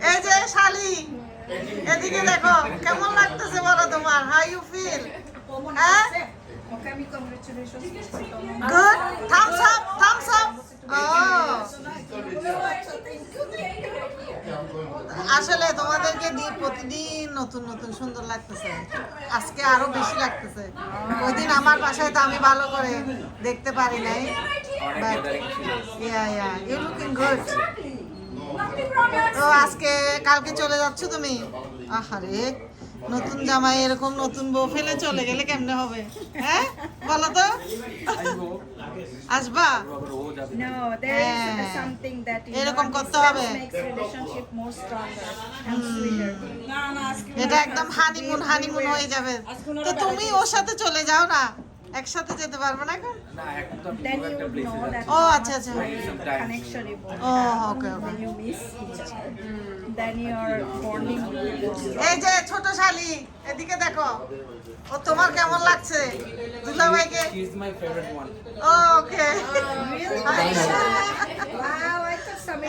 এই যে শালি, এদিকে দেখো কেমন লাগতেছে বলো তোমার, হাউ ইউ ফিল? হ্যাঁ, good, thumbs up, thumbs up. আসলে তোমাদেরকে দিয়ে প্রতিদিন নতুন নতুন সুন্দর লাগতেছে, আজকে আরো বেশি লাগতেছে। ওই দিন আমার বাসায় তো আমি ভালো করে দেখতে পারি নাই, বাট ইউ লুকিং গুড। তো আজকে কালকে চলে যাচ্ছ তুমি? আহারে, নতুন জামাই এরকম নতুন বউ ফেলে চলে গেলে কেমনে হবে? হ্যাঁ বলো তো, আসবা? এরকম করতে হবে, এটা একদম হানিমুন হানিমুন হয়ে যাবে। তো তুমি ওর সাথে চলে যাও না, একসাথে যেতে পারবে না এখন? ও আচ্ছা আচ্ছা, ও ওকে ওকে। এই যে ছোট শালি, এদিকে দেখো, ও তোমার কেমন লাগছে দুলাভাইকে? ওকে,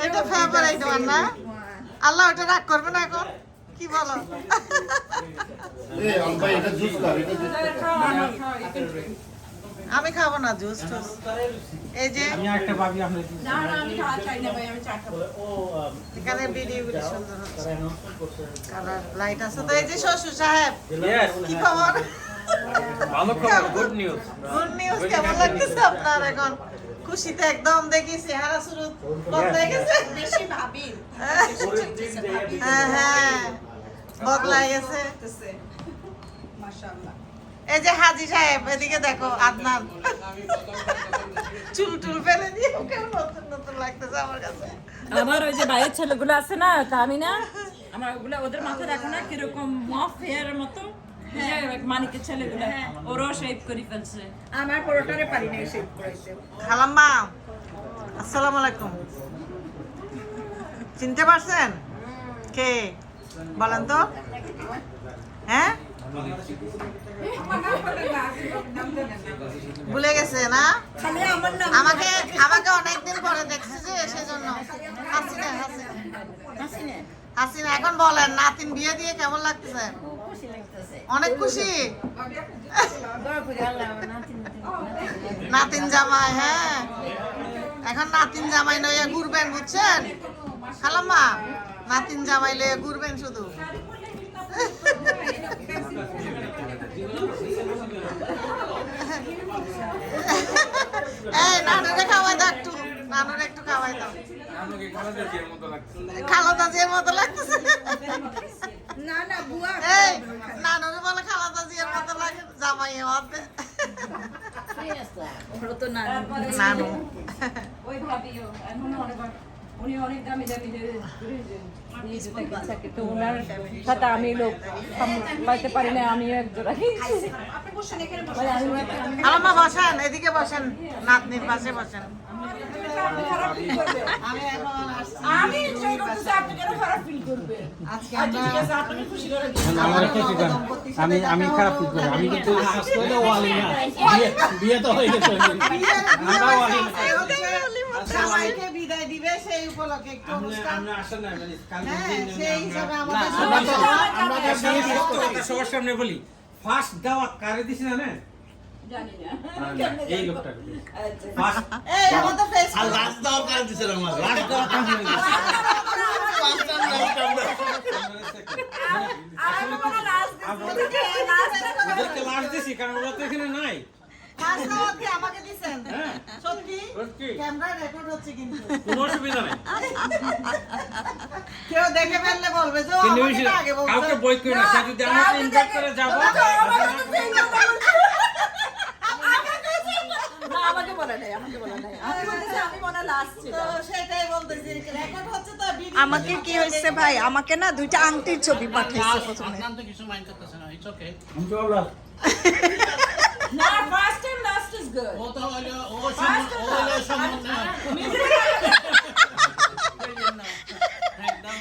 এটা ফেভারিট ওয়ান না? আল্লাহ ওটা রাগ করবে না এখন, কি বলো? আমি খাবো না জুস টুস। এই যে এখানে ভিডিওগুলি সুন্দর হচ্ছে, কালার লাইট আছে। তো এই যে শ্বশুর সাহেব, কি খবর? ভালো খবর, গুড নিউজ। গুড নিউজ, কেমন লাগতেছে আপনার এখন? খুশিতে একদম দেখি চেহারা শুরু বদলাই গেছে, বেশি ভাবি। হ্যাঁ হ্যাঁ, বদলাই গেছে মাশাআল্লাহ। এই যে হাজি সাহেব, এদিকে দেখো আদনান, চুল টুল ফেলে দিয়ে কেমন নতুন নতুন লাগতেছে আমার কাছে। আমার ওই যে ভাইয়ের ছেলেগুলো আছে না, তামিনা, আমার ওগুলা ওদের মাথা দেখো না কিরকম মফ হেয়ারের মতো, মানিকের ছেলেগুলো ওরও শেপ করে ফেলছে। আমার পরোটারে পারি না শেপ করাইতে। খালাম্মা, আসসালামু আলাইকুম। চিনতে পারছেন কে বলেন তো? হ্যাঁ, ভুলে গেছে না? আমাকে আমাকে অনেকদিন পরে দেখছে যে, সেজন্য। হাসিনা হাসিনা হাসিনা, এখন বলেন নাতিন বিয়ে দিয়ে কেমন লাগতেছে? অনেক খুশি, নাতিন জামাই। হ্যাঁ, এখন নাতিন জামাই লইয়া ঘুরবেন, বুঝছেন খালাম্মা? নাতিন জামাই লইয়া ঘুরবেন শুধু। এই নানুরে খাওয়াই দাও একটু, নানুরে একটু খাওয়াই দাও। খালাদা জিয়ার মতো লাগতেছে। না না বুয়া, এই নানুরে বলে খালাদা জিয়ার মতো লাগে, জামাই হবে নানু। ওই ভাবিও এখন উনি অনেক দামি দামি তো ওনার সাথে আমি লোক পাইতে পারি না, আমিও একজোড়া কিনছি। আলামা বসেন, এদিকে বসেন, নাতনির পাশে বসেন। আমি এখন আমি ট্রাই করতেছি, আপনি কেন খারাপ ফিল করবেন? আজকে আমরা আমি খারাপ ফিল করি, আমি কিন্তু আসলে ওয়ালি না, বিয়ে তো হয়ে গেছে। আমরা ওয়ালি না, সবাইকে বিদায় দিবে সেই উপলক্ষে একটু অনুষ্ঠান। আমরা আসলে না, মানে হ্যাঁ, সেই হিসাবে আমাদের আমরা সবার সামনে বলি, ফার্স্ট দাওয়াত কারে দিছি না? জানি না এই লোকটা ফার্স্ট, এই আমাদের ফেস আর লাস্ট দাওয়াত কারে দিছেন? আমার লাস্ট দাওয়াত কারে দিছেন? পাঁচটা দাওয়াত আমরা ওদেরকে লাস্ট দিছি, কারণ ওরা তো এখানে নাই। ফার্স্ট দাওয়াত কি আমাকে দিবেন? হ্যাঁ, সত্যি সত্যি। ক্যামেরা রেকর্ড হচ্ছে কিন্তু কোনো অসুবিধা নেই, কেউ দেখে ফেললে বলবে যে ও কিন্তু আমাকে তো আগে বলছে। কাউকে বই করি না, সে যদি আমাকে ইনভাইট করে যাবো। আমাকে বলে নাই, আমাকে বলে নাই। আমি বলতেছি আমি মনে লাস্ট ছিল। তো সেটাই বলতেছি, রেকর্ড হচ্ছে তো ভিডিও। আমাকে কি হইছে ভাই, আমাকে না দুইটা আংটির ছবি পাঠিয়েছে প্রথমে। আপনার তো কিছু মাইন্ড করতেছে না, ইটস ওকে। আমি তো বললাম না, first and last is good. ও তো হলো ও সম্বন্ধ না। একদম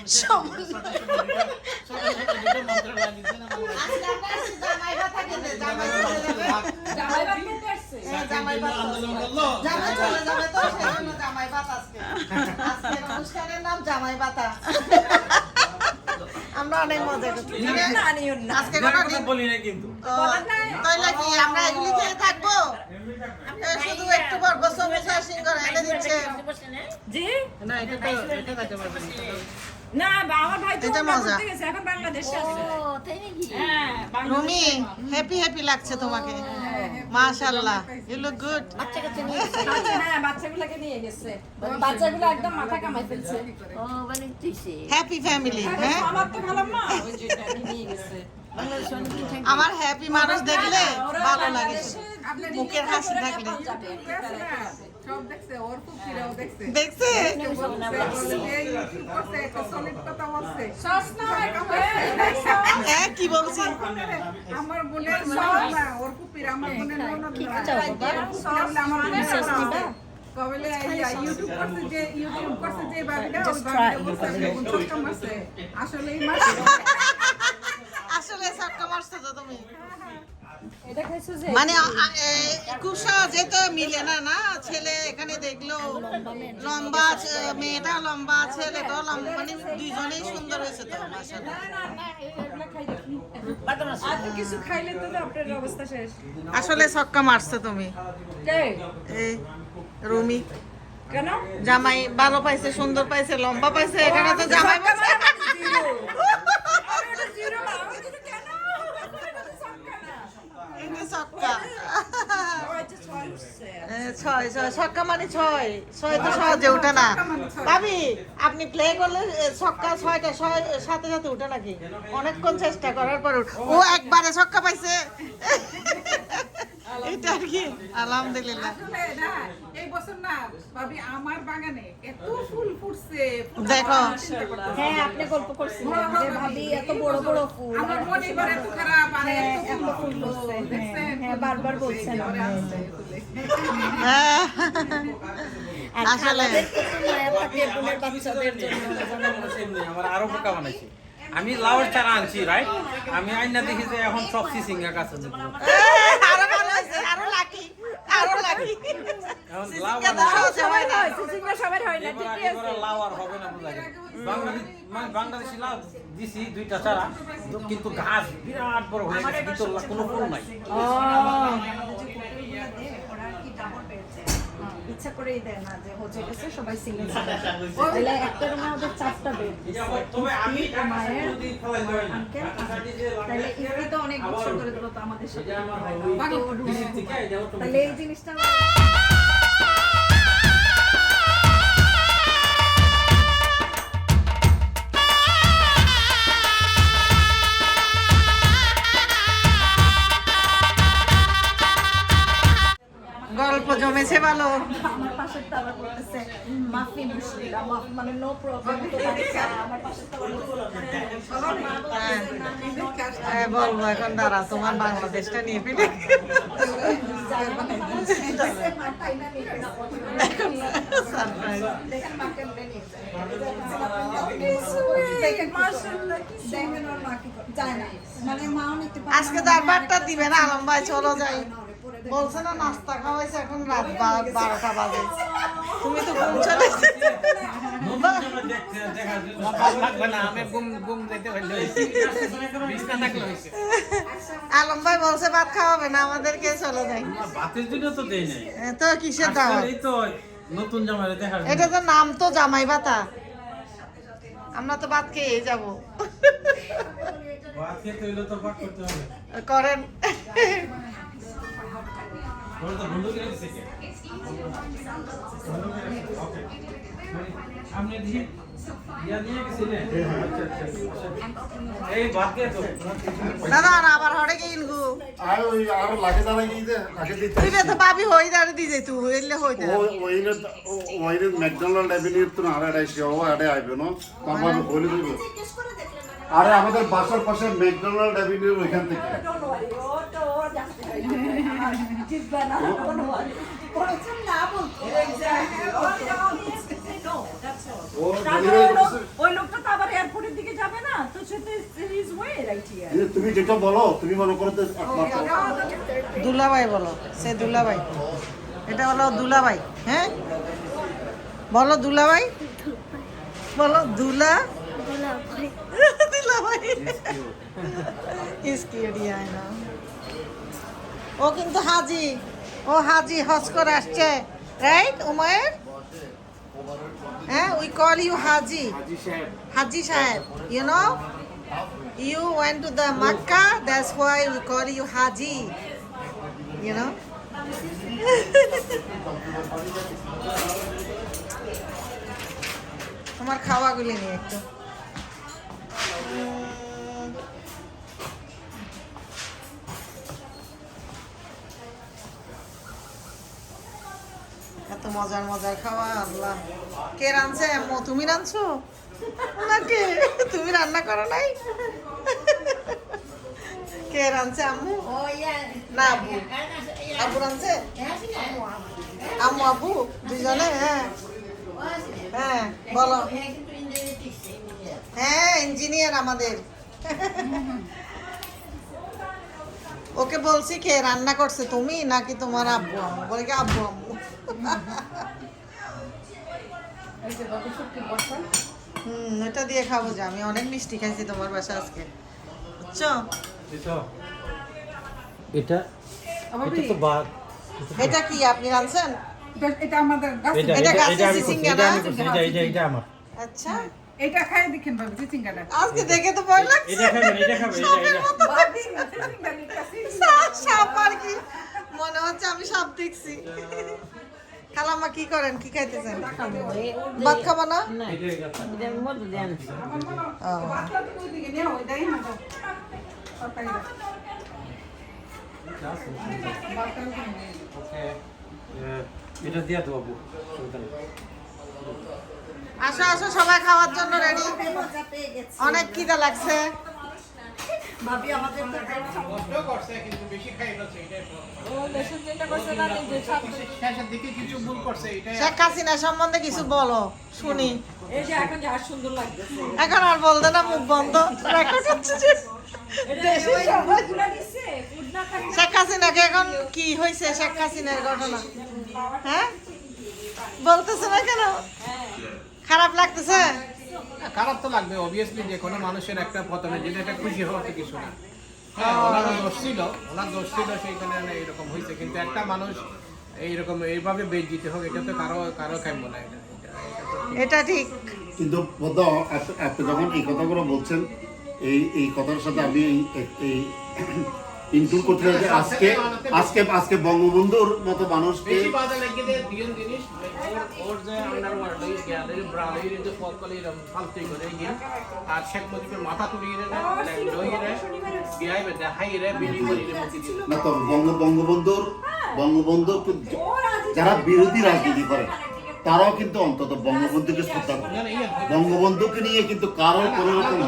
মন্ত্র লাগিয়েছে না। আজকে আমরা আসছি জামাই ভাতা খেতে, জামাই চলে যাবে। জামাই বাদ করতে আসছে। হ্যাঁ, জামাই ভাত আন্দোলন করলো। জামাই চলে যাবে তো সেজন্য জামাই ভাত আজকে। আজকের অনুষ্ঠানের নাম জামাই বাতা। আমরা অনেক মজা করছি। আজকে কোনো কথা বলি না কিন্তু তাইলে কি আমরা এগুলি খেয়ে থাকবো? শুধু একটু পর বসে বসে সিঙ্গারা এনে দিচ্ছে। জি না এটা তো এটা খাইতে পারবেন না আমার ভাই তো এটা মজা। ঘুরতে গেছে, এখন বাংলাদেশে আছে। হ্যাঁ রুমি হ্যাপি হ্যাপি লাগছে তোমাকে। মাশাআল্লাহ ইউ লুক গুড। আচ্ছা, হ্যাঁ বাচ্চাগুলোকে নিয়ে গেছে, বাচ্চাগুলো একদম মাথা কামাই ফেলছে। Happy family. হ্যাঁ আমার তো ভালো না, ওই যে নিয়ে গেছে। আমার হ্যাপি মানুষ দেখলে ভালো লাগে, মুখের হাসি থাকলে। সব দেখছে, ওর ফুপিরাও দেখছে। দেখছে এই ইউটিউব করছে, একটা solid কথা বলছে। সস্তা হ্যাঁ কি বলছি? আমার বোনের ননদ না, ওর ফুপির, আমার বোনের ননদ না। ওর ফুপিরা বলে আমার বোনের ননদ। কবেলে ইউটিউব করছে যে বাবিটা, ওই বাবিটা বলছে যে বোন ছক্কা মারছে। আসলেই মারছে। আসলে ছক্কা মারছো তো তুমি। এটা খাইছো যে মানে খুব সহজে তো মিলে না, না ছেলে এখানে দেখলো লম্বা, মেয়েটা লম্বা, ছেলেটাও লম্বা, মানে দুইজনেই সুন্দর হয়েছে তো মাশাআল্লাহ। এগুলা খাই দেখি। আর তো কিছু খাইলে তো আপনার অবস্থা শেষ। আসলে ছক্কা মারছো তুমি। কে এই রুমি কেন জামাই ভালো পাইছে, সুন্দর পাইছে, লম্বা পাইছে, এখানে তো জামাই পাইছে। এটা ছক্কা। ছয় ছয় ছক্কা মানে ছয়, ছয় তো সহজে উঠে না। ভাবি আপনি প্লে করলে ছক্কা ছয়টা, ছয় সাথে সাথে উঠে নাকি? অনেকক্ষণ চেষ্টা করার পর ও একবারে ছক্কা পাইছে। এটা আর কি আলহামদুলিল্লাহ। আসলে না, এই বছর না ভাবি আমার বাগানে এত ফুল ফুটছে। দেখো হ্যাঁ আপনি গল্প করছিলেন যে ভাবি এত বড় বড় ফুল, আমার মনে করে এত খারাপ, আর এত ফুল ফুটছে। দেখছেন? হ্যাঁ বারবার বলছেন এবারে আসছে ফুলে। হ্যাঁ, আর আসলে খালাদের কত মায়া থাকে বোনের বাচ্চাদের জন্য। আমার আরো বোকা বানাইছি আমি লাউর চারা আনছি রাইট আমি আইনা দেখি যে এখন সব সিসিঙ্গা গাছ আছে আরো ভালো হয়েছে, আরো লাকি, আরো লাকি। এখন লাউ সিসিঙ্গা তো সহজে হয় না। সিসিঙ্গা সবার হয় না, এবার ঠিকই আছে। এবার লাউ আর হবে না বুঝাই বাংলাদেশি লাউ দিছি দুইটা চারা কিন্তু গাছ বিরাট বড় হয়ে গেছে কিন্তু কোনো ফুল নাই ইচ্ছা করেই দেয় না যে হচ্ছে গেছে সবাই সিঙ্গেল তাহলে একটা রুমে ওদের 4টা বেড। তবে আমি মায়ের যদি ফলাই দেই না আঙ্কেল তাহলে ইফতি তো অনেক বছর ধরে দিল তো আমাদের সাথে তাহলে এই জিনিসটা গল্প জমেছে ভালো। আমার পাশের তো আবার বলতেছে মাফি মুশকিল মানে নো প্রবলেম তো বাচ্চা আমার পাশের তো হ্যাঁ, বলবো এখন দাঁড়া, তোমার বাংলাদেশটা নিয়ে ফেলে আজকে দরবারটা দিবে না আলম ভাই, চলো যাই। বলছে না নাস্তা খাওয়াইছে, এখন রাত 12টা বাজে, তুমি তো ঘুম চলে লাগবে না আমি গুম যেতে পারলে বিছনা থাকলে হইছে আলম ভাই বলছে ভাত খাওয়াবে না আমাদেরকে, চলে যাই। ভাতের জন্য তো দেই নাই তো কিসের দাওয়াত? এই তো নতুন জামাইরে দেখার জন্য। এটা তো নাম তো জামাই ভাতা, আমরা তো ভাত খেয়ে যাবো। ভাত খেতে হইলে তো পাক করতে হবে করেন। তোর তো বন্ধু করে দিছে কে আপনি দি ইয়া নিয়ে গেছিলেন এই ভাত খেয়ে তো দাদা আর আবার হড়ে গিনগু আর ওই আর লাগে দাঁড়াই গিয়ে লাগে দিতে তুই তো ভাবি হই দাঁড়ে দিয়ে যাই, তুই হইলে হইতে ওইনে ম্যাকডোনাল্ড অ্যাভিনিউর তো আর আড়াইশো ও আড়ে আইবে না তারপর বলে দিব আরে আমাদের বাসার পাশে ম্যাকডোনাল্ড অ্যাভিনিউর ওইখান থেকে ও ওই লোকটা তো আবার এয়ারপোর্টের দিকে যাবে না, তো সেটা ইজ ওয়ে রাইট হিয়ার। তুমি যেটা বলো তুমি মনে করো তো একমাত্র দুলাভাই বলো, সে দুলাভাই, এটা হলো দুলাভাই। হ্যাঁ বলো দুলাভাই, বলো দুলা দুলাভাই। He's cute, yeah, I know. ও কিন্তু হাজি, ও হাজি হজ করে আসছে, রাইট উমায়ের? হ্যাঁ, উই কল ইউ হাজি, হাজি সাহেব, you know, you went to the Makkah, that's why we call you haji, you know. তোমার খাওয়াগুলি নিয়ে একটু এত মজার মজার খাওয়া, আল্লাহ। কে রাঁধছে? আম্মু তুমি রাঁধছো নাকি তুমি রান্না করো নাই? কে রাঁধছে? আম্মু না আব্বু? আব্বু রাঁধছে? আম্মু আব্বু দুইজনে? হ্যাঁ হ্যাঁ বলো। হ্যাঁ ইঞ্জিনিয়ার আমাদের। ওকে বলছি কে রান্না করছে, তুমি নাকি তোমার আব্বু আম্মু? বলে কি আব্বু আম্মু। এটা দিয়ে খাবো যে আমি অনেক মিষ্টি খাইছি তোমার বাসা আজকে, বুঝছো? এটা তো বাদ। এটা কি আপনি রাঁধছেন? এটা আমাদের গাছ। এটা গাছের চিচিঙ্গা না? এটা আমার। আচ্ছা এটা খাই দেখেন ভাবি চিচিঙ্গাটা। আজকে দেখে তো ভয় লাগছে। এটা খাবেন, এটা খাবেন, সাপ আর কি মনে হচ্ছে আমি সাপ দেখছি। খালাম্মা কি করেন, কি খাইতেছেন? ভাত খাবো না? ও। এটা দিয়া তো বাবু। আসো আসো সবাই খাওয়ার জন্য রেডি, অনেক খিদা লাগছে। ভাবি আমাদের তো শেখ হাসিনা সম্বন্ধে কিছু বলো শুনি। এই যে এখন যা সুন্দর লাগতেছে। এখন আর বলতে না, মুখ বন্ধ, রেকর্ড হচ্ছে যে। দেশে সবাই- শেখ হাসিনাকে এখন কি হয়েছে? শেখ হাসিনার ঘটনা হ্যাঁ বলতেছে না কেন? খারাপ লাগতেছে? খারাপ তো লাগবে অবভিয়াসলি, যে কোনো মানুষের একটা পতনে যেটা একটা খুশি হওয়ার তো কিছু না। হ্যাঁ ওনার দোষ ছিল সেইখানে এইরকম হয়েছে, কিন্তু একটা মানুষ এইরকম এইভাবে বেচ দিতে হোক, এটা তো কারো কাম্য না। এটা ঠিক। কিন্তু বোধ আপনি যখন এই কথাগুলো বলছেন, এই কথার সাথে আমি এই ইনক্লুড করতে চাই যে আজকে বঙ্গবন্ধুর মতো মানুষকে বেশি বাধা লাগিয়ে দেয় দুজন জিনিস, ওর যে আন্ডারওয়ার্ল্ড হয়ে গেল, ব্রাউনের যে ফলকলে ফালতু করে গিয়ে, আর শেখ মুজিবের মাথা তুলিয়ে রে লইয়ে রে বিয়াই বেদে হাই রে বিলি করে রে মুক্তি দিল না। তো বঙ্গবন্ধু যারা বিরোধী রাজনীতি করে তারাও কিন্তু অন্তত বঙ্গবন্ধুকে শ্রদ্ধা করে। বঙ্গবন্ধুকে নিয়ে কিন্তু কারো কোনো রকম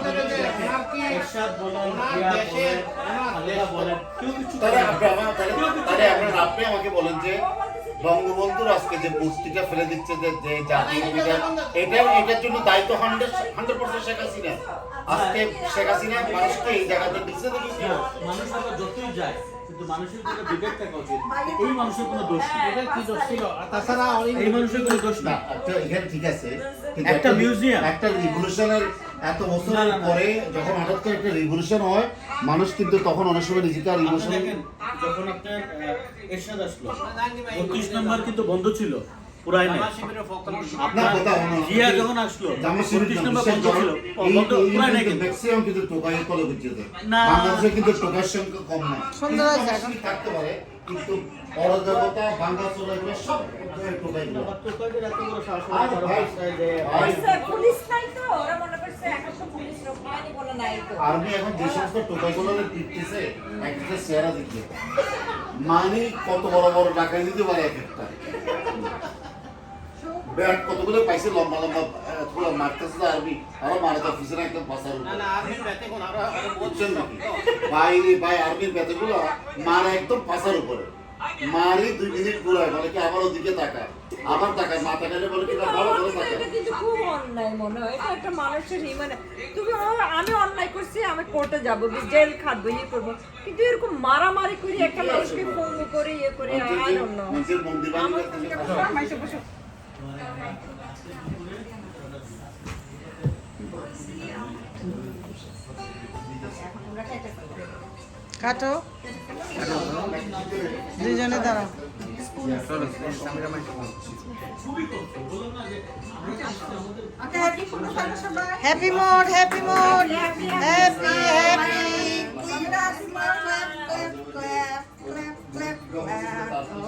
আপনি আমাকে বলেন যে বঙ্গবন্ধুর আজকে যে মূর্তিটা ফেলে দিচ্ছে, যে জাতীয় এটার জন্য দায়িত্ব 100% শেখ হাসিনা। আজকে শেখ হাসিনা মানুষকে এই জায়গাতে দিচ্ছে দেখি মানুষ আবার যতই যায় কিন্তু মানুষের কোনো বিবেক থাকা উচিত। এই মানুষের কোনো দোষ নেই। এটা কি দোষ ছিল? আর তাছাড়া এই মানুষের কোনো দোষ না। নেই। এখানে ঠিক আছে, কিন্তু একটা মিউজিয়াম, একটা রিভলিউশনের এত বছর পরে যখন হঠাৎ করে একটা রিভলিউশন হয়, মানুষ কিন্তু তখন অনেক সময় নিজেকে আর আপনি রিভলিউশন দেখেন যখন আপনার এরশাদ আসলো 32 নম্বর কিন্তু বন্ধ ছিল, পুরাই নাই। আপনার কথা জিয়া যখন আসলো 32 নম্বর বন্ধ ছিল, বন্ধ পুরাই নাই কিন্তু। ম্যাক্সিমাম কিন্তু টোকাই করে বুঝিয়ে না। বাংলাদেশে কিন্তু টোকার সংখ্যা কম না। সুন্দর হয়েছে এখন। থাকতে পারে, কিন্তু অরাজকতা বাংলা চলে এগুলো সব টোকাই গুলো। আবার টোকাইদের এত বড় সাহস আর হয়, ভাই, যে ভাই, পুলিশ নাই তো, ওরা মনে করছে এখন তো পুলিশ রক্ষানি বলে নাই তো। আর্মি এখন যে সমস্ত টোকাইগুলো দিতেছে, একটা চেহারা দিচ্ছে মানে কত বড় বড় টাকা দিতে পারে এক একটা। ব্যাট কতগুলো পাইছে, লম্বা লম্বা এতগুলো মারতেছে তো আর্মি, আরো মারে তো পিছনে একদম পাশার উপরে। আর্মির ব্যাতে কোন আরো বুঝছেন নাকি ভাই? ভাই আর্মির ব্যাটেগুলো মারে একদম পাশার উপরে, মারি 2 মিনিট ঘুরায়, বলে কি আবার ওদিকে তাকা, আবার তাকায়, মা তাকালে বলে কি ভালো করে তাকায়। এটা কিন্তু খুব অন্যায় মনে হয়। এটা একটা মানুষের মানে তুমি আমি অন্যায় করছি, আমি কোর্টে যাব, জেল খাটবো, ইয়ে করবো, কিন্তু এরকম মারামারি করে একটা মানুষকে পঙ্গু করে ইয়ে করে আই ডোন্ট নো। মন্দির বাড়ি মাইসে বসো। কাটো দুইজনে দাঁড়াও happy mode happy mode happy happy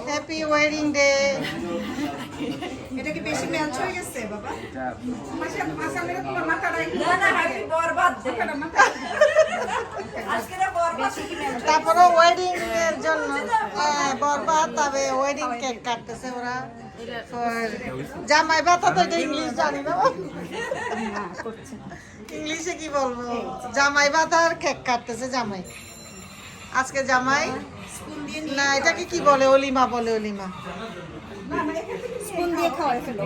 happy wedding day এটা কি বেশি ম্যাচ হয়ে গেছে বাবা? না না হ্যাপি বরবাদ দে আজকে না বরবাদ তারপরে ওয়েডিং এর জন্য বরবাদ তবে ওয়েডিং কেক কাটতেছে ওরা জামাই বাতা তো এটা ইংলিশ জানি না ইংলিশে কি বলবো জামাই বাতার কেক কাটতেছে জামাই আজকে জামাই না এটাকে কি বলে অলিমা বলে অলিমা স্পুন দিয়ে খাওয়াই ফেলো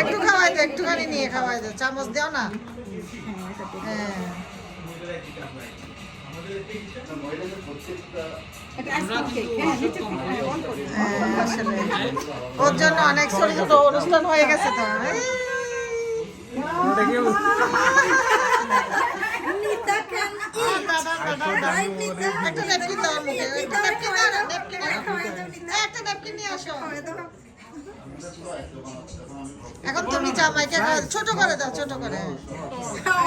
একটু খাওয়াই দে একটুখানি নিয়ে খাওয়াই দে চামচ দাও না হ্যাঁ আসলে ওর জন্য অনেক ছোট ছোট অনুষ্ঠান হয়ে গেছে তো নিতা কেন একটা ন্যাপকিন দাও মুখে একটা ন্যাপকিন দাও না ন্যাপকিন একটা ন্যাপকিন নিয়ে আসো এখন তুমি জামাইকে ছোট করে দাও ছোট করে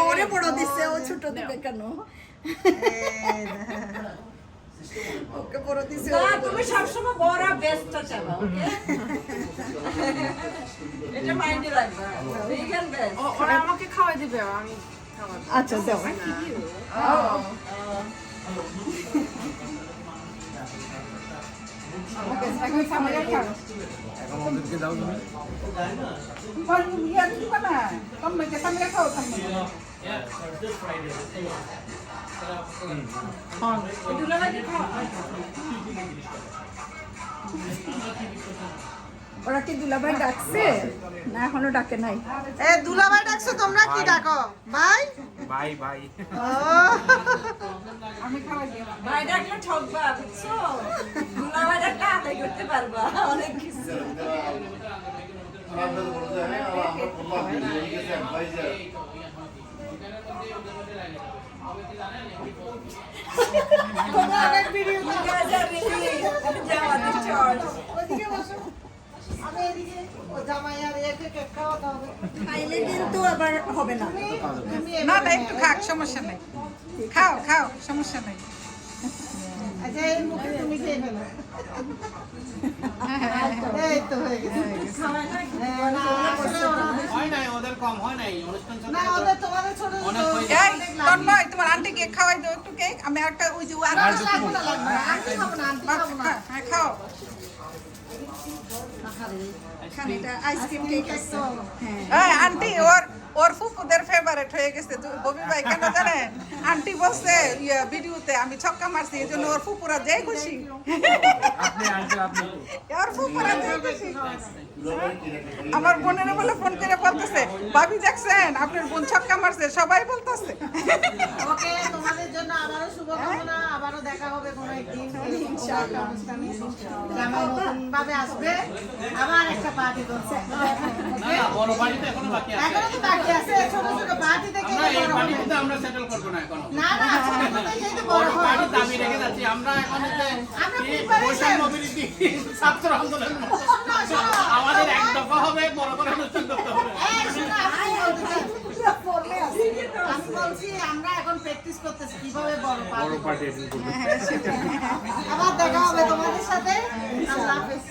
ওরে বড় দিছে ও ছোট দিবে কেন ওকে বড় দিছে না তুমি সবসময় বড় বেস্টটা চাও ওকে এটা মাইন্ডে রাখবা ভেগান বেস্ট ওরা আমাকে খাওয়াই দিবে আমি আচ্ছা দাও এখন সামনে খাও ওদেরকে দাও তুমি ইয়া কি বানা তুমি কে সামনে খাও তুমি এগুলো নাকি খাও ওরা কি দুলাভাই ডাকছে না এখনো ডাকে নাই এ দুলাভাই ডাকছো তোমরা কি ডাকো ভাই ভাই ভাই আমি খাওয়াই দিই ভাই ডাকলে ঠকবা বুঝছো দুলাভাই ডাকলে আদায় করতে পারবা অনেক কিছু আমি এদিকে জামাই আর একে কেক খাওয়াতে হবে খাইলে কিন্তু আবার হবে না না না একটু খাক সমস্যা নাই খাও খাও সমস্যা নাই আচ্ছা এই মুখে তুমি খেয়ে ফেলো এই তো হয়ে গেছে হ্যাঁ, না, আসলে ওরা বেশি- হয় নাই ওদের কম হয় নাই অনুষ্ঠান না ওদের তোমাদের ছোট ছোট এই তন্ময় তোমার আন্টি কেক খাওয়াই দাও একটু কেক আমি একটা ওই যে আর লাগবে না লাগবে না আন্টি খাবো না আন্টি খাবো না হ্যাঁ খাও খান এটা আইসক্রিম কেক আছে এই আন্টি ওর ফুপুদের ফেভারিট হয়ে গেছে ববি ভাই কেন জানেন আন্টি বলছে ভিডিওতে আমি ছক্কা মারছি এই জন্য ওর ফুপুরা যেই খুশি আপনি আনছেন আপনি ওর ফুপুরা যেই খুশি আমার বোনেরা বলে ফোন করে বলতেছে ভাবি দেখছেন আপনার বোন ছক্কা মারছে সবাই বলতেছে ওকে তোমাদের জন্য আবারও শুভকামনা আবারও দেখা হবে কোনো একদিন ইনশাআল্লাহ অনুষ্ঠানে জামাই নতুন ভাবে আসবে আবার একটা পার্টি করছে না না বড় বাড়িতে এখনো বাকি আছে এখনো তো বাকি আছে ছোট ছোট পার্টি থেকে আমরা এই বড় হবে বাড়িতে আমরা সেটেল করব না এখনো না না ছোট ছোট যেহেতু বড় বড় হয় বাড়িতে আমি রেখে যাচ্ছি আমরা এখন যে আমরা preparation- বৈষম্য বিরোধী ছাত্র আন্দোলন আমাদের এক দফা হবে বড় করে অনুষ্ঠান করতে হবে এই শোনো, আমি বলছি আমরা এখন প্র্যাকটিস করতেছি কিভাবে বড় পার্টি পার্টি আবার দেখা হবে তোমাদের সাথে আল্লাহ হাফেজ